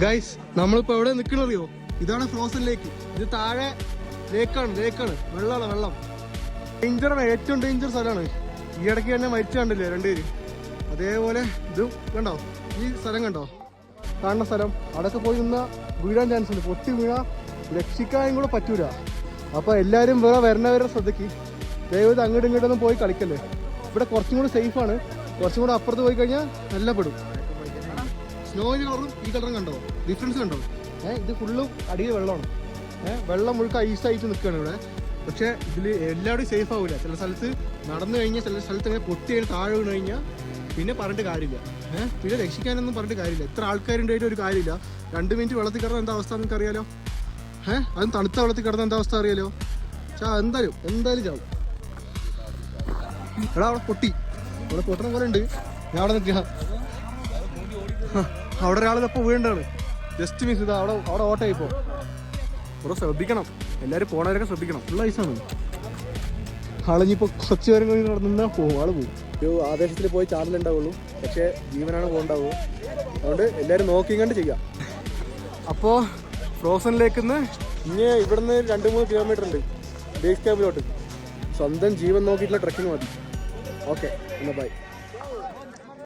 Guys നമ്മളിപ്പോ എവിടെ നിൽക്കണറിയോ? ഇതാണ് ഫ്രോസൺ ലേക്ക്. ഇത് താഴെ ലേക്കാണ്. വെള്ളം ഡേഞ്ചറാണ്, ഏറ്റവും ഡേഞ്ചർ സ്ഥലമാണ്. ഈ ഇടയ്ക്ക് തന്നെ മരിച്ചു കണ്ടില്ലേ രണ്ടുപേര്? അതേപോലെ ഇതും കണ്ടോ, ഈ സ്ഥലം കണ്ടോ, കാണുന്ന സ്ഥലം അവിടെയൊക്കെ പോയി നിന്നാ വീഴാൻ ചാൻസ് ഉണ്ട്. പൊട്ടി വീഴാൻ രക്ഷിക്കാനും കൂടെ പറ്റൂല. അപ്പൊ എല്ലാരും വേറെ വരണവരെ ശ്രദ്ധിക്ക്. ദയവേത് അങ്ങോട്ടും ഇങ്ങോട്ടൊന്നും പോയി കളിക്കല്ലേ. ഇവിടെ കുറച്ചും കൂടെ സേഫാണ്. കുറച്ചും കൂടെ അപ്പുറത്ത് പോയി കഴിഞ്ഞാൽ നല്ല പെടും. സ്നോയിന് കളറും ഈ കളറും കണ്ടോ, ഡിഫറൻസ് കണ്ടോ? ഇത് ഫുള്ളും അടിയിൽ വെള്ളമാണ്. വെള്ളം മുഴുക്ക ഐസായിട്ട് നിൽക്കുകയാണ് ഇവിടെ. പക്ഷേ ഇതിൽ എല്ലാവരും സേഫ് ആവില്ല. ചില സ്ഥലത്ത് നടന്നു കഴിഞ്ഞാൽ, ചില സ്ഥലത്ത് ഇങ്ങനെ പൊട്ടി കഴിഞ്ഞാൽ താഴെ വീണ് കഴിഞ്ഞാൽ പിന്നെ പറഞ്ഞിട്ട് കാര്യമില്ല. പിന്നെ രക്ഷിക്കാനൊന്നും പറഞ്ഞിട്ട് കാര്യമില്ല. എത്ര ആൾക്കാരുണ്ടായിട്ട് ഒരു കാര്യമില്ല. 2 മിനിറ്റ് വെള്ളത്തിൽ കിടന്ന എന്താ അവസ്ഥ നിങ്ങൾക്ക് അറിയാലോ. അതും തണുത്ത വെള്ളത്തിൽ കിടന്ന എന്താ അവസ്ഥ അറിയാലോ. എന്തായാലും ചാവും. എടാ അവിടെ പൊട്ടി, ഇവിടെ പൊട്ടണ പോലെ ഉണ്ട്. ഞാൻ അവിടെ നിൽക്കുക. അവിടെ ഒരാളിപ്പോൾ വീണ്ടാണ്. ജസ്റ്റ് മിസ് ചെയ്താൽ അവിടെ ഓട്ടമായിപ്പോൾ. ഇവിടെ ശ്രദ്ധിക്കണം, എല്ലാവരും പോണവരൊക്കെ ശ്രദ്ധിക്കണം. ഫുൾ ഐസാണ്. ആളിഞ്ഞിപ്പോൾ കുറച്ച് പേരും കൂടി നിന്നാൽ പോകും, ആള് പോകും. ഒരു ആവേശത്തിൽ പോയി ചാനലുണ്ടാവുള്ളൂ, പക്ഷേ ജീവനാണ് പോകണ്ടാവുള്ളൂ. അതുകൊണ്ട് എല്ലാവരും നോക്കിയും കണ്ട് ചെയ്യാം. അപ്പോൾ ഫ്രോസണിലേക്ക് ഇനി ഇവിടുന്ന് 2-3 കിലോമീറ്റർ ഉണ്ട് ബേസ് ക്യാമ്പിലോട്ട്. സ്വന്തം ജീവൻ നോക്കിയിട്ടുള്ള ട്രക്കിങ് മതി. ഓക്കെ, എന്നാൽ ബൈ.